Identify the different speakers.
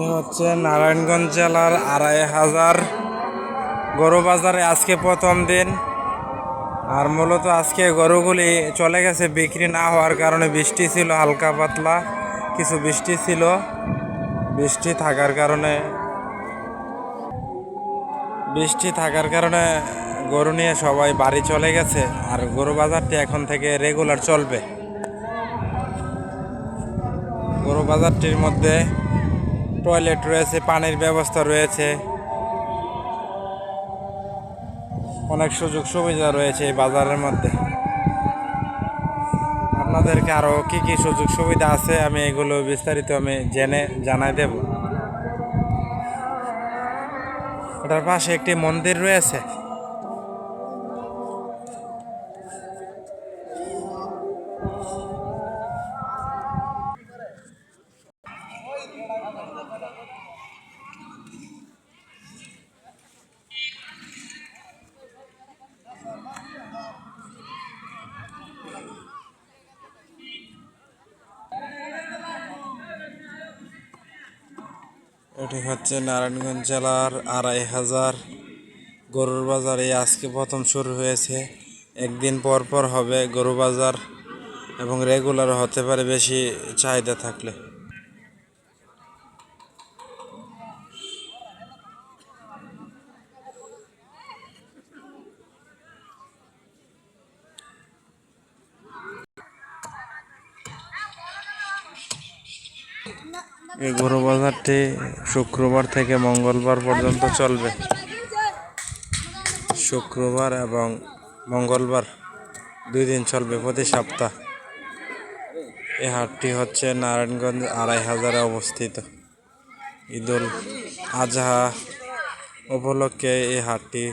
Speaker 1: এ হচ্ছে নারায়ণগঞ্জ জেলার ২৫০০ গরু বাজারে আজকে প্রথম দিন। আর মূলত আজকে গরুগুলি চলে গেছে বিক্রি না হওয়ার কারণে। বৃষ্টি ছিল, হালকা পাতলা কিছু বৃষ্টি ছিল। বৃষ্টি থাকার কারণে গরু নিয়ে সবাই বাড়ি চলে গেছে। আর গরু বাজারটি এখন থেকে রেগুলার চলবে। গরু বাজারটির মধ্যে টয়লেট রয়েছে, পানির ব্যবস্থা রয়েছে, অনেক সুযোগ সুবিধা রয়েছে এই বাজারের মধ্যে। আপনাদেরকে আরও কি কি সুযোগ সুবিধা আছে আমি এগুলো বিস্তারিত জেনে জানাই দেব। এটার পাশে একটি মন্দির রয়েছে। এটি হচ্ছে নারায়ণগঞ্জ জেলার ২৫০০ গরুর বাজার। এই আজকে প্রথম শুরু হয়েছে। একদিন পর পর হবে গরু বাজার এবং রেগুলার হতে পারে বেশি চাহিদা থাকলে। এই গরু বাজারটি শুক্রবার থেকে মঙ্গলবার পর্যন্ত চলবে। শুক্রবার এবং মঙ্গলবার ২ দিন চলবে প্রতি সপ্তাহ। এই হাটটি হচ্ছে নারায়ণগঞ্জ ২৫০০-এ অবস্থিত। ঈদুল আজহা উপলক্ষে এই হাটটি